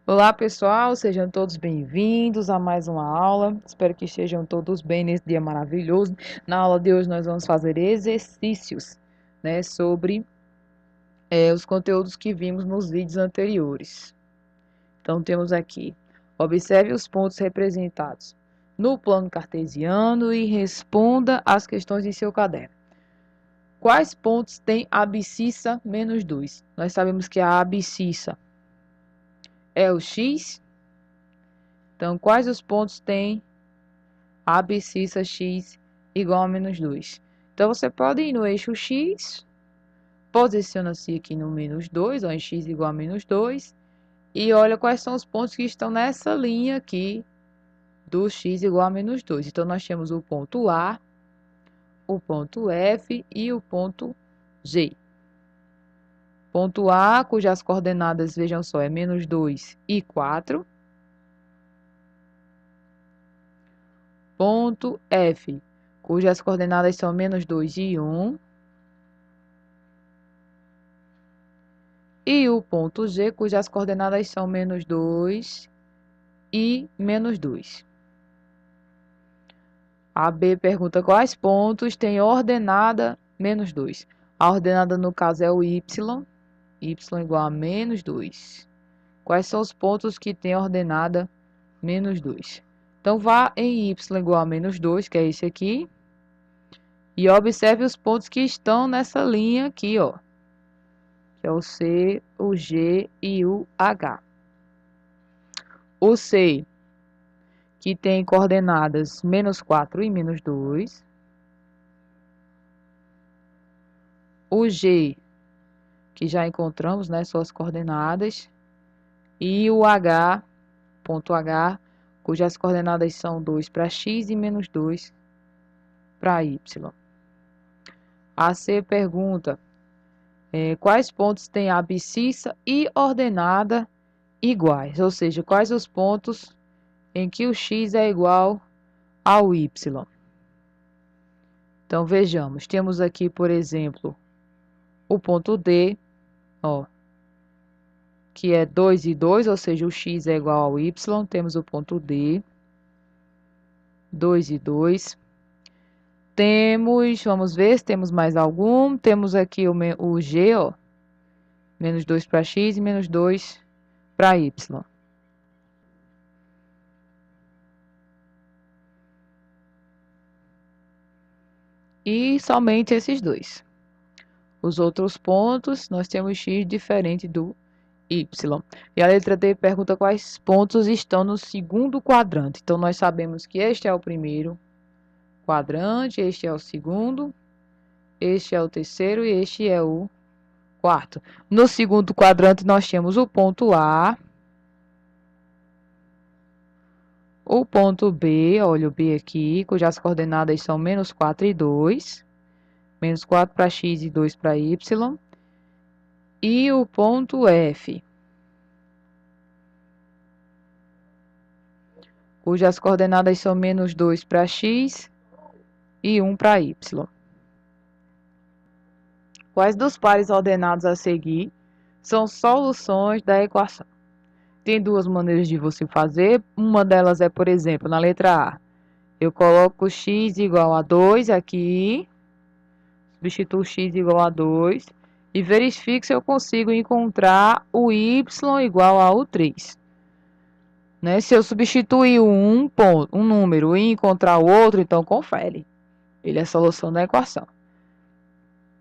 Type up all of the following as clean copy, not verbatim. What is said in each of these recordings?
Olá, pessoal, sejam todos bem-vindos a mais uma aula. Espero que estejam todos bem nesse dia maravilhoso. Na aula de hoje, nós vamos fazer exercícios, sobre os conteúdos que vimos nos vídeos anteriores. Então, temos aqui: observe os pontos representados no plano cartesiano e responda as questões em seu caderno. Quais pontos tem a abscissa menos 2? Nós sabemos que a abscissa é o x. Então, quais os pontos tem a abscissa x igual a menos 2? Então, você pode ir no eixo x, posiciona-se aqui no menos 2, em x igual a menos 2, e olha quais são os pontos que estão nessa linha aqui do x igual a menos 2. Então, nós temos o ponto A, o ponto F e o ponto G. Ponto A, cujas coordenadas, vejam só, é menos 2 e 4. Ponto F, cujas coordenadas são menos 2 e 1. E o ponto G, cujas coordenadas são menos 2 e menos 2. A B pergunta quais pontos tem ordenada menos 2. A ordenada, no caso, é o y igual a menos 2. Quais são os pontos que tem ordenada menos 2? Então, vá em y igual a menos 2, que é esse aqui, e observe os pontos que estão nessa linha aqui, ó, que é o C, o G e o H. O C, que tem coordenadas menos 4 e menos 2. O G, que já encontramos, suas coordenadas. E o H, ponto H, cujas coordenadas são 2 para x e menos 2 para y. A C pergunta quais pontos tem a abscissa e ordenada iguais, ou seja, quais os pontos em que o x é igual ao y. Então, vejamos, temos aqui, por exemplo, o ponto D, ó, que é 2 e 2, ou seja, o x é igual ao y. Temos o ponto D, 2 e 2. Temos, vamos ver se temos mais algum. Temos aqui o G, ó, menos 2 para x e menos 2 para y. E somente esses dois. Os outros pontos, nós temos x diferente do y. E a letra D pergunta quais pontos estão no segundo quadrante. Então, nós sabemos que este é o primeiro quadrante, este é o segundo, este é o terceiro e este é o quarto. No segundo quadrante, nós temos o ponto A, o ponto B, olha o B aqui, cujas coordenadas são menos 4 e 2, menos 4 para x e 2 para y, e o ponto F, cujas coordenadas são menos 2 para x e 1 para y. Quais dos pares ordenados a seguir são soluções da equação? Tem duas maneiras de você fazer. Uma delas é, por exemplo, na letra A. Eu coloco x igual a 2 aqui, substituo x igual a 2 e verifico se eu consigo encontrar o y igual ao 3. Se eu substituir um número e encontrar o outro, então confere. Ele é a solução da equação.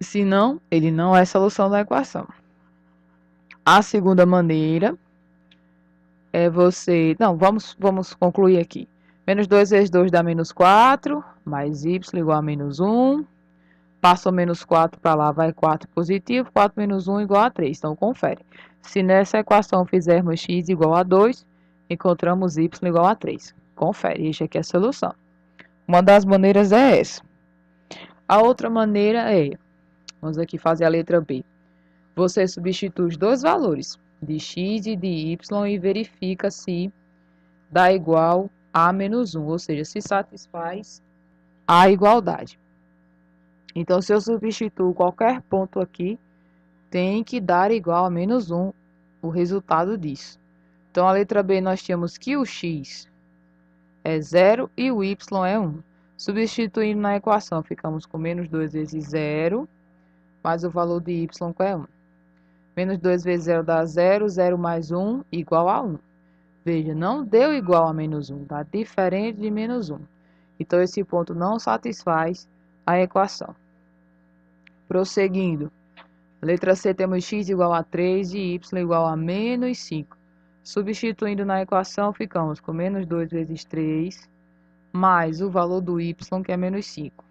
Se não, ele não é a solução da equação. A segunda maneira é você... Não, vamos concluir aqui. Menos 2 vezes 2 dá menos 4, mais y igual a menos 1. Passa o menos 4 para lá, vai 4 positivo, 4 menos 1 igual a 3. Então, confere. Se nessa equação fizermos x igual a 2, encontramos y igual a 3. Confere, isso aqui é a solução. Uma das maneiras é essa. A outra maneira é, vamos aqui fazer a letra B. Você substitui os dois valores, de x e de y, e verifica se dá igual a menos 1, ou seja, se satisfaz a igualdade. Então, se eu substituo qualquer ponto aqui, tem que dar igual a menos 1 o resultado disso. Então, a letra B nós tínhamos que o x é 0 e o y é 1. Substituindo na equação, ficamos com menos 2 vezes 0, mais o valor de y, que é 1. Menos 2 vezes 0 dá 0, 0 mais 1 igual a 1. Veja, não deu igual a menos 1, dá diferente de menos 1. Então, esse ponto não satisfaz a equação. Prosseguindo. Letra C, temos x igual a 3 e y igual a menos 5. Substituindo na equação, ficamos com menos 2 vezes 3, mais o valor do y, que é menos 5.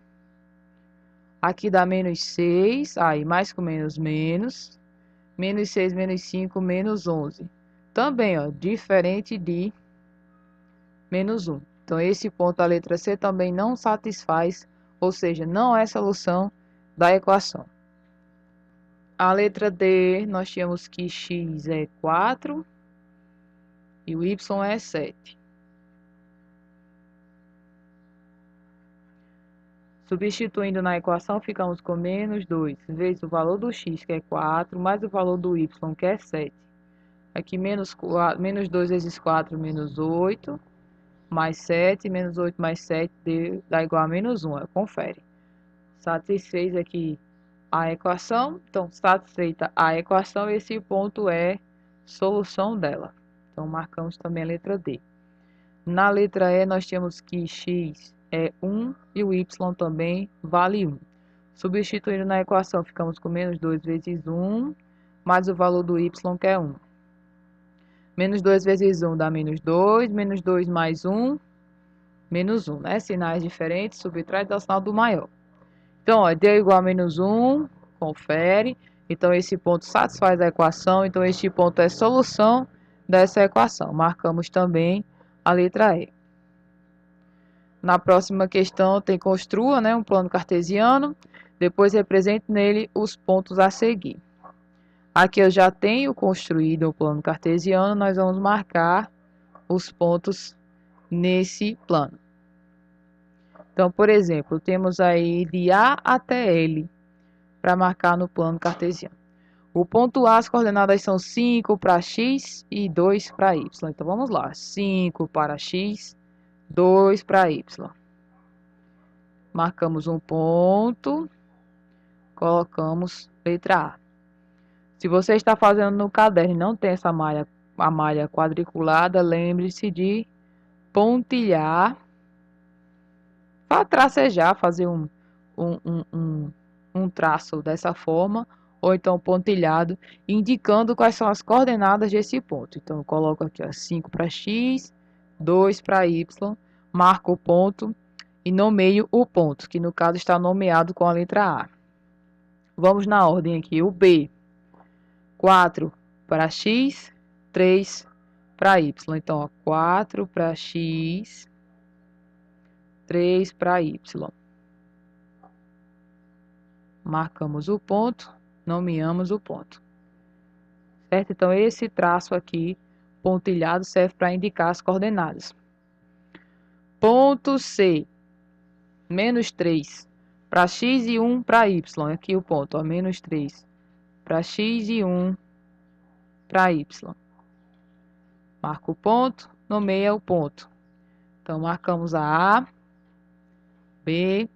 Aqui dá menos 6, aí mais com menos, menos 6 menos 5, menos 11. Também, ó, diferente de menos 1. Então, esse ponto da letra C também não satisfaz, ou seja, não é solução da equação. A letra D, nós tínhamos que x é 4 e o y é 7. Substituindo na equação, ficamos com menos 2 vezes o valor do x, que é 4, mais o valor do y, que é 7. Aqui, menos 2 vezes 4, menos 8, mais 7, menos 8 mais 7 dá igual a menos 1. Confere. Satisfez aqui a equação. Então, satisfeita a equação, esse ponto é solução dela. Então, marcamos também a letra D. Na letra E, nós temos que x é 1 e o y também vale 1. Substituindo na equação, ficamos com menos 2 vezes 1, mais o valor do y, que é 1. Menos 2 vezes 1 dá menos 2, menos 2 mais 1, menos 1, né? Sinais diferentes, subtrai e dá o sinal do maior. Então, ó, deu igual a menos 1, confere. Então, esse ponto satisfaz a equação. Então, este ponto é solução dessa equação. Marcamos também a letra E. Na próxima questão, tem construa, né, um plano cartesiano. Depois, represente nele os pontos a seguir. Aqui eu já tenho construído o plano cartesiano. Nós vamos marcar os pontos nesse plano. Então, por exemplo, temos aí de A até L para marcar no plano cartesiano. O ponto A, as coordenadas são 5 para x e 2 para y. Então, vamos lá. 5 para x, 2 para y. Marcamos um ponto, colocamos letra A. Se você está fazendo no caderno e não tem essa malha, a malha quadriculada, lembre-se de pontilhar, para tracejar, fazer um traço dessa forma, ou então pontilhado, indicando quais são as coordenadas desse ponto. Então, eu coloco aqui, ó, 5 para x, 2 para y, marco o ponto e nomeio o ponto, que no caso está nomeado com a letra A. Vamos na ordem aqui, o B. 4 para x, 3 para y. Então, ó, 4 para x, 3 para y. Marcamos o ponto, nomeamos o ponto. Certo? Então, esse traço aqui, pontilhado, serve para indicar as coordenadas. Ponto C, menos 3 para x e 1 para y. Aqui o ponto, ó, menos 3 para x e 1 para y. Marca o ponto, nomeia o ponto. Então, marcamos a A, B,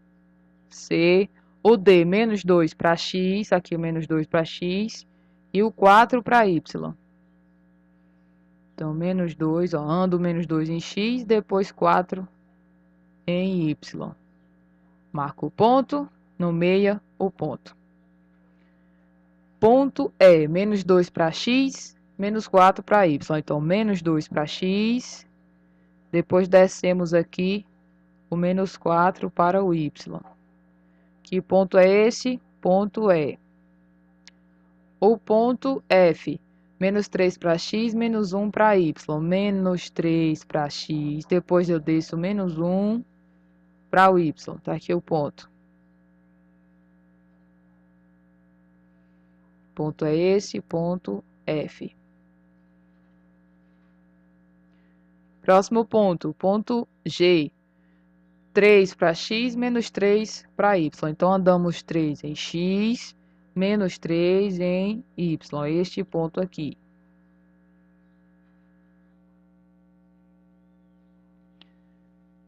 C, o D, menos 2 para x, aqui o menos 2 para x, e o 4 para y. Então, menos 2, ó, ando menos 2 em x, depois 4 em y. Marca o ponto, nomeia o ponto. Ponto E, menos 2 para x, menos 4 para y. Então, menos 2 para x, depois descemos aqui o menos 4 para o y. Que ponto é esse? Ponto E. O ponto F, menos 3 para x, menos 1 para y. Menos 3 para x, depois eu desço menos 1 para o y. Tá aqui o ponto. Ponto é esse, ponto F. Próximo ponto, ponto G. 3 para x, menos 3 para y. Então, andamos 3 em x, menos 3 em y. Este ponto aqui.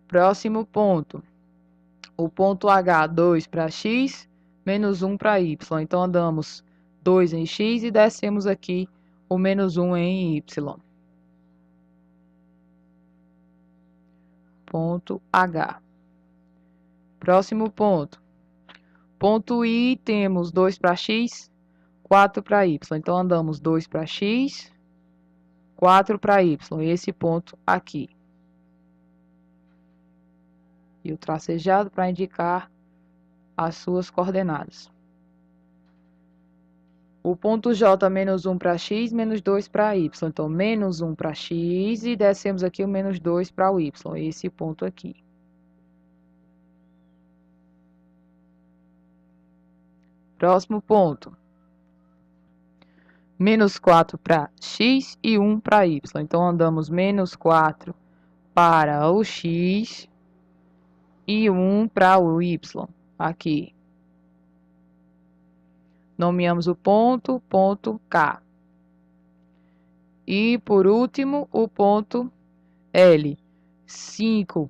Próximo ponto. O ponto H, 2 para x, menos 1 para y. Então, andamos 2 em x e descemos aqui o menos 1 em y. Ponto H. Próximo ponto. Ponto I, temos 2 para x, 4 para y. Então, andamos 2 para x, 4 para y. Esse ponto aqui. E o tracejado para indicar as suas coordenadas. O ponto J, menos 1 para x, menos 2 para y. Então, menos 1 para x e descemos aqui o menos 2 para o y. Esse ponto aqui. Próximo ponto. Menos 4 para x e 1 para y. Então, andamos menos 4 para o x e 1 para o y. Aqui. Nomeamos o ponto, ponto K. E, por último, o ponto L. 5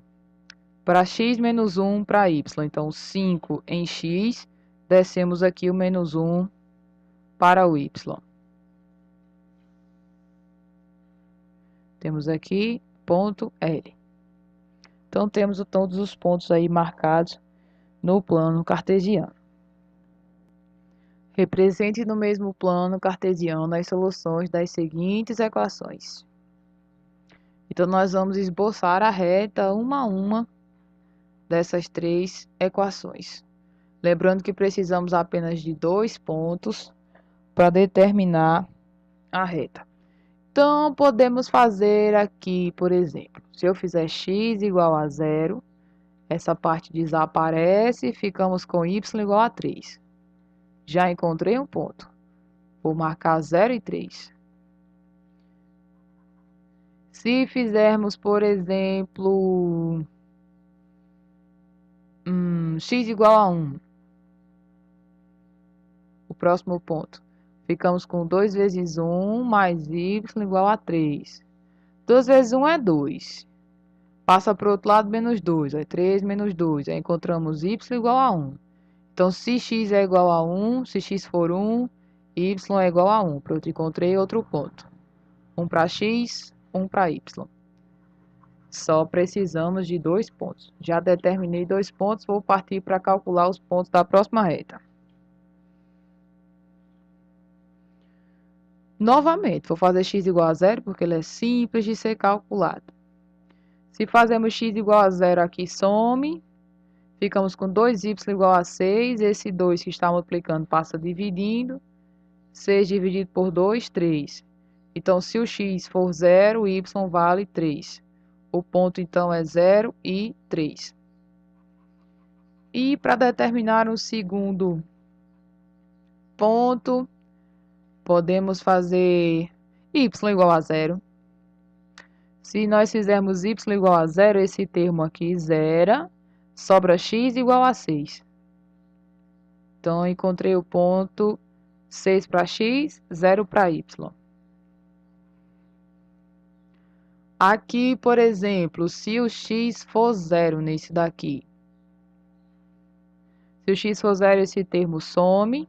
para x menos 1 para y. Então, 5 em x, descemos aqui o menos 1 para o y. Temos aqui ponto L. Então, temos todos os pontos aí marcados no plano cartesiano. Represente no mesmo plano cartesiano as soluções das seguintes equações. Então, nós vamos esboçar a reta uma a uma dessas três equações. Lembrando que precisamos apenas de 2 pontos para determinar a reta. Então, podemos fazer aqui, por exemplo, se eu fizer x igual a 0, essa parte desaparece e ficamos com y igual a 3. Já encontrei um ponto. Vou marcar 0 e 3. Se fizermos, por exemplo, x igual a 1, o próximo ponto, ficamos com 2 vezes 1 mais y igual a 3. 2 vezes 1 é 2. Passa para o outro lado, menos 2. Aí 3 menos 2. Aí encontramos y igual a 1. Então, se x é igual a 1, se x for 1, y é igual a 1. Pronto, encontrei outro ponto. 1 para x, 1 para y. Só precisamos de 2 pontos. Já determinei 2 pontos, vou partir para calcular os pontos da próxima reta. Novamente, vou fazer x igual a 0, porque ele é simples de ser calculado. Se fazemos x igual a 0 aqui, some. Ficamos com 2y igual a 6. Esse 2 que está multiplicando passa dividindo. 6 dividido por 2, 3. Então, se o x for 0, o y vale 3. O ponto, então, é 0 e 3. E para determinar o segundo ponto, podemos fazer y igual a 0. Se nós fizermos y igual a 0, esse termo aqui zera. Sobra x igual a 6. Então, encontrei o ponto 6 para x, 0 para y. Aqui, por exemplo, se o x for 0 nesse daqui. Se o x for 0, esse termo some.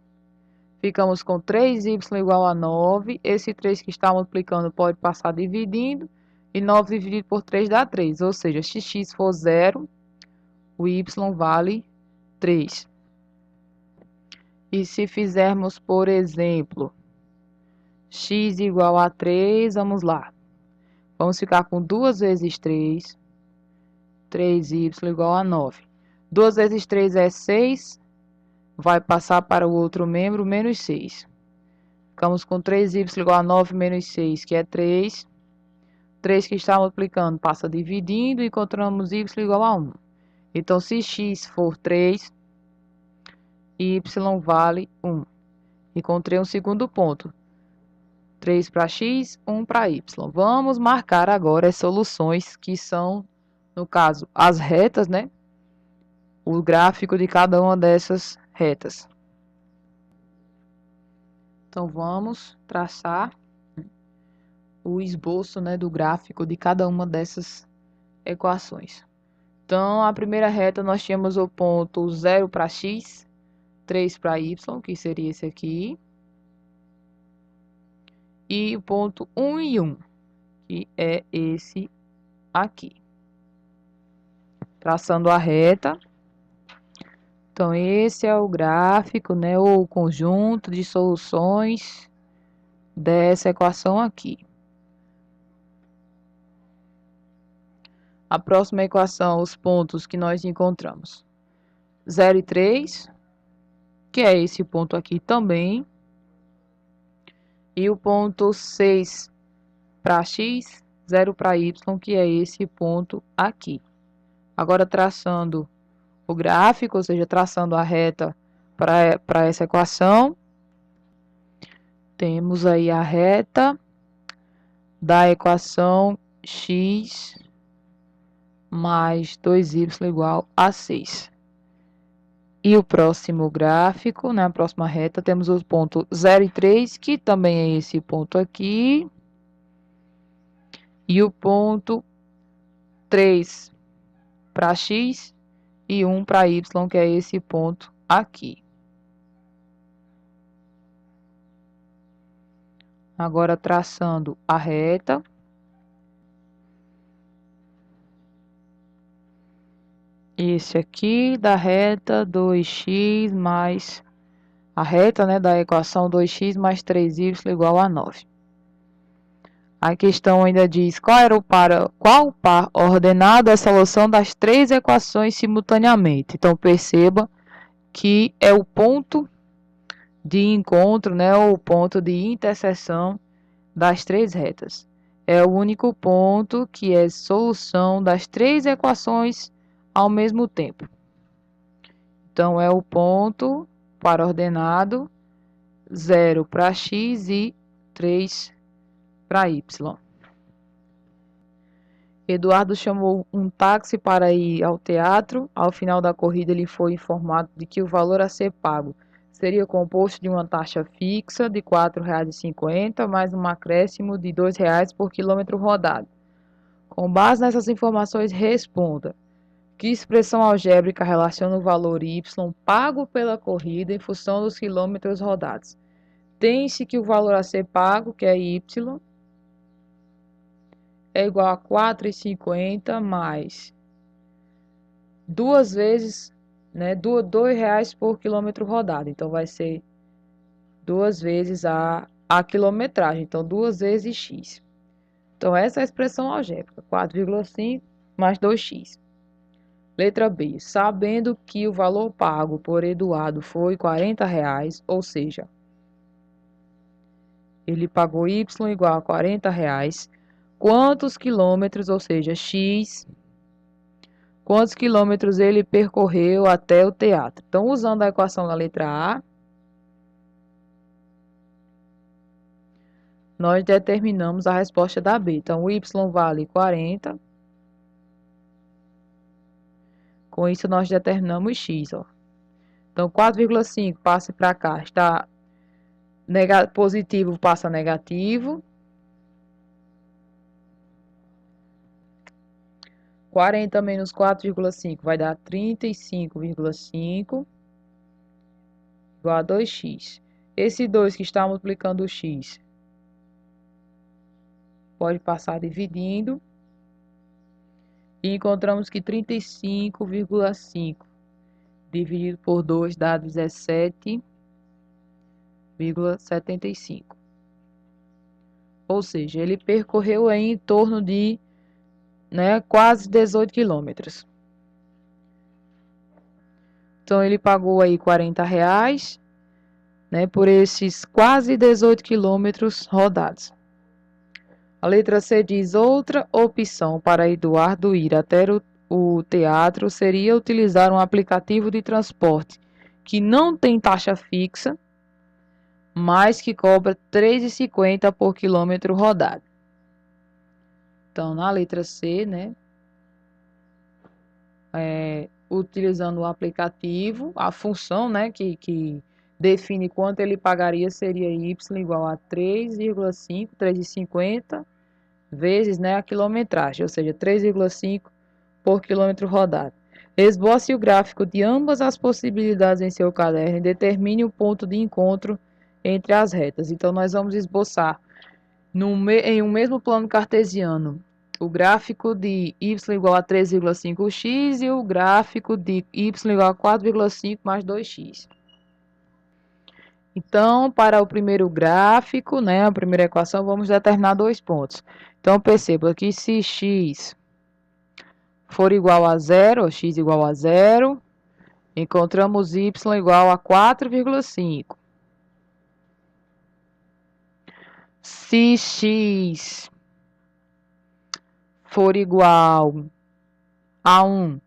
Ficamos com 3y igual a 9. Esse 3 que está multiplicando pode passar dividindo. E 9 dividido por 3 dá 3. Ou seja, se x for 0, o y vale 3. E se fizermos, por exemplo, x igual a 3, vamos lá. Vamos ficar com 2 vezes 3. 3y igual a 9. 2 vezes 3 é 6. Vai passar para o outro membro, menos 6. Ficamos com 3y igual a 9 menos 6, que é 3. 3 que está multiplicando passa dividindo e encontramos y igual a 1. Então, se x for 3, y vale 1. Encontrei um segundo ponto. 3 para x, 1 para y. Vamos marcar agora as soluções que são, no caso, as retas, né? O gráfico de cada uma dessas retas. Então, vamos traçar o esboço, né, do gráfico de cada uma dessas equações. Então, a primeira reta nós tínhamos o ponto 0 para x, 3 para y, que seria esse aqui. E o ponto 1 e 1, que é esse aqui. Traçando a reta. Então, esse é o gráfico, né, ou o conjunto de soluções dessa equação aqui. A próxima equação, os pontos que nós encontramos. 0 e 3, que é esse ponto aqui também. E o ponto 6 para x, 0 para y, que é esse ponto aqui. Agora, traçando o gráfico, ou seja, traçando a reta para essa equação, temos aí a reta da equação x mais 2y igual a 6. E o próximo gráfico, na próxima reta, temos os pontos 0 e 3, que também é esse ponto aqui. E o ponto 3 para x e 1 para y, que é esse ponto aqui. Agora, traçando a reta. Esse aqui da reta 2x mais a reta, né, da equação 2x mais 3y igual a 9. A questão ainda diz qual par ordenado é a solução das três equações simultaneamente. Então, perceba que é o ponto de encontro, né, ou o ponto de interseção das três retas. É o único ponto que é solução das três equações ao mesmo tempo. Então, é o ponto para ordenado 0 para x e 3 para y. Eduardo chamou um táxi para ir ao teatro. Ao final da corrida, ele foi informado de que o valor a ser pago seria composto de uma taxa fixa de R$ 4,50 mais um acréscimo de R$ 2,00 por quilômetro rodado. Com base nessas informações, responda: que expressão algébrica relaciona o valor y pago pela corrida em função dos quilômetros rodados? Tem-se que o valor a ser pago, que é y, é igual a 4,50 mais 2 vezes, né, R$ 2,00 por quilômetro rodado. Então, vai ser 2 vezes a quilometragem. Então, 2 vezes x. Então, essa é a expressão algébrica. 4,5 mais 2x. Letra B. Sabendo que o valor pago por Eduardo foi R$ 40,00, ou seja, ele pagou y igual a R$ 40,00, quantos quilômetros, ou seja, x, quantos quilômetros ele percorreu até o teatro? Então, usando a equação da letra A, nós determinamos a resposta da B. Então, o y vale 40. Com isso, nós determinamos x. Ó. Então, 4,5 passa para cá. Está positivo, passa negativo. 40 menos 4,5 vai dar 35,5 igual a 2x. Esse 2 que está multiplicando o x pode passar dividindo. E encontramos que 35,5 dividido por 2 dá 17,75. Ou seja, ele percorreu aí em torno de, né, quase 18 quilômetros. Então, ele pagou aí R$ 40,00, né, por esses quase 18 quilômetros rodados. A letra C diz: outra opção para Eduardo ir até o teatro seria utilizar um aplicativo de transporte que não tem taxa fixa, mas que cobra R$ 3,50 por quilômetro rodado. Então, na letra C, né, utilizando o aplicativo, a função, né, que define quanto ele pagaria seria y igual a 3,50 vezes, né, a quilometragem, ou seja, 3,5 por quilômetro rodado. Esboce o gráfico de ambas as possibilidades em seu caderno e determine o ponto de encontro entre as retas. Então, nós vamos esboçar em um mesmo plano cartesiano o gráfico de y igual a 3,5x e o gráfico de y igual a 4,5 mais 2x. Então, para o primeiro gráfico, né, a primeira equação, vamos determinar dois pontos. Então, perceba que se x for igual a zero, x igual a zero, encontramos y igual a 4,5. Se x for igual a 1,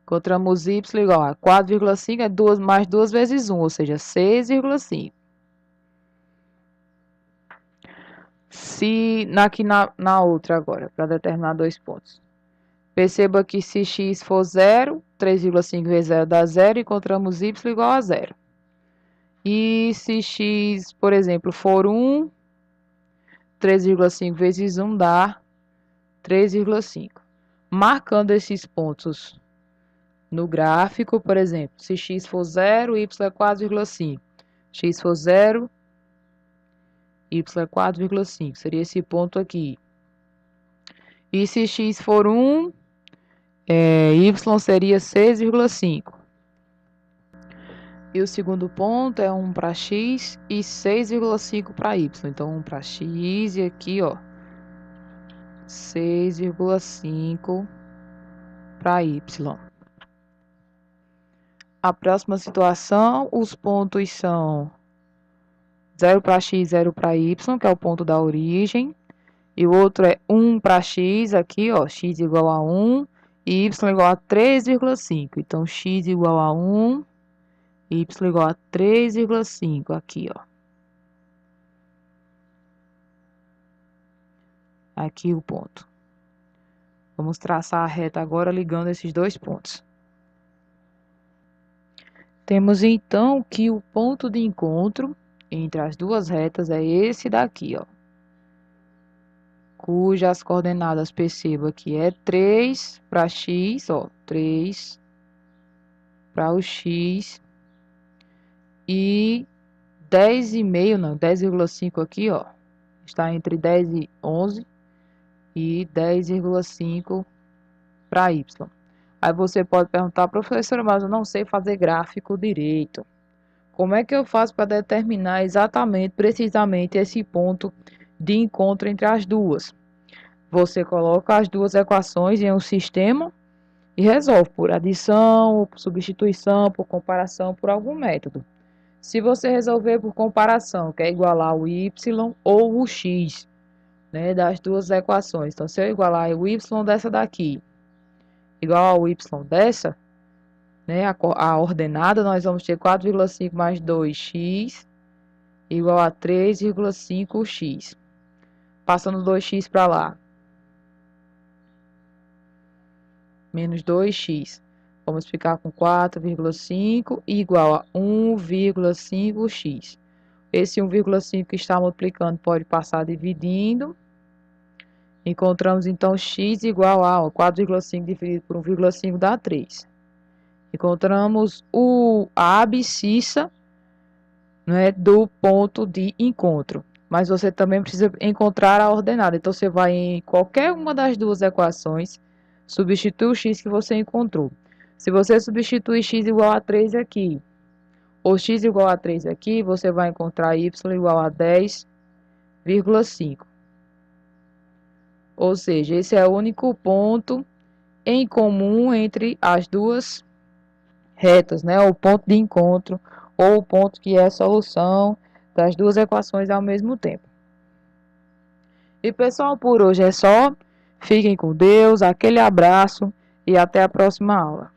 encontramos y igual a 4,5 é 2 mais 2 vezes 1, ou seja, 6,5. Se aqui na outra agora, para determinar dois pontos. Perceba que se x for 0, 3,5 vezes 0 dá 0, encontramos y igual a 0. E se x, por exemplo, for 1, 3,5 vezes 1 dá 3,5. Marcando esses pontos no gráfico, por exemplo, se x for 0, y é 4,5. X for 0, y é 4,5. Seria esse ponto aqui. E se x for 1, y seria 6,5. E o segundo ponto é 1 para x e 6,5 para y. Então, 1 para x e aqui, ó, 6,5 para y. A próxima situação, os pontos são 0 para x, 0 para y, que é o ponto da origem. E o outro é 1 para x, aqui, ó, x igual a 1 e y igual a 3,5. Então, x igual a 1 e y igual a 3,5 aqui, ó. Aqui o ponto. Vamos traçar a reta agora ligando esses dois pontos. Temos então que o ponto de encontro entre as duas retas é esse daqui, ó. Cujas coordenadas, perceba que é 3 para x, ó, 3 para o x e 10,5, não, 10,5 aqui, ó, está entre 10 e 11 e 10,5 para y. Aí você pode perguntar, professora, mas eu não sei fazer gráfico direito. Como é que eu faço para determinar exatamente, precisamente esse ponto de encontro entre as duas? Você coloca as duas equações em um sistema e resolve por adição, por substituição, por comparação, por algum método. Se você resolver por comparação, que é igualar o y ou o x, né, das duas equações. Então, se eu igualar o y dessa daqui igual ao y dessa, né, a ordenada, nós vamos ter 4,5 mais 2x igual a 3,5x. Passando 2x para lá. Menos 2x. Vamos ficar com 4,5 igual a 1,5x. Esse 1,5 que está multiplicando pode passar dividindo. Encontramos então x igual a 4,5 dividido por 1,5 dá 3. Encontramos a abscissa, né, do ponto de encontro. Mas você também precisa encontrar a ordenada. Então, você vai em qualquer uma das duas equações, substitui o x que você encontrou. Se você substituir x igual a 3 aqui, ou x igual a 3 aqui, você vai encontrar y igual a 10,5. Ou seja, esse é o único ponto em comum entre as duas retas, né? O ponto de encontro, ou o ponto que é a solução das duas equações ao mesmo tempo. E pessoal, por hoje é só. Fiquem com Deus, aquele abraço e até a próxima aula.